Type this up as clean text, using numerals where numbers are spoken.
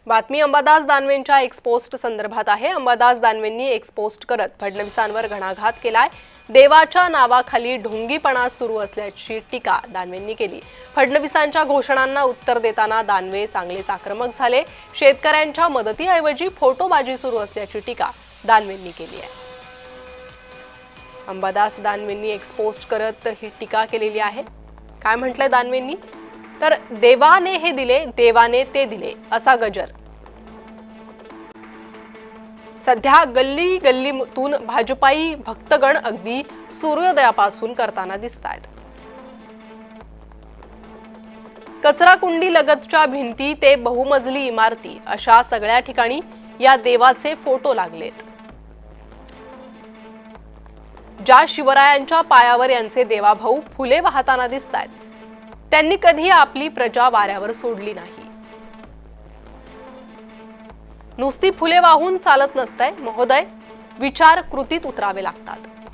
बातमी अंबादास दानवेंच्या एक्सपोस्ट संदर्भात आहे। अंबादास दानवेंनी एक्सपोस्ट करत फडणवीसांवर घणाघात केलाय। देवाच्या नावाखाली ढोंगीपणा सुरू असल्याची टीका दानवेंनी केली। फडणवीसांच्या घोषणांना उत्तर देताना दानवे चांगलेच आक्रमक झाले। शेतकऱ्यांच्या मदतीऐवजी फोटोबाजी सुरू असल्याची टीका दानवेंनी केली आहे। अंबादास दानवेंनी एक्सपोस्ट करत ही टीका केलेली आहे। काय म्हटलंय दानवेंनी तर देवाने हे दिले, देवाने ते दिले असा गजर सध्या गल्ली गल्लीतून भाजपाई भक्तगण अगदी सूर्योदयापासून करताना दिसतायत। कचरा कुंडी लगतच्या भिंती ते बहुमजली इमारती अशा सगळ्या ठिकाणी या देवाचे फोटो लागलेत। ज्या शिवरायांच्या पायावर यांचे देवाभाऊ फुले वाहताना दिसतायत, त्यांनी कधी आपली प्रजा वाऱ्यावर सोडली नाही। नुसती फुले वाहून चालत नसतंय महोदय, विचार कृतीत उतरावे लागतात।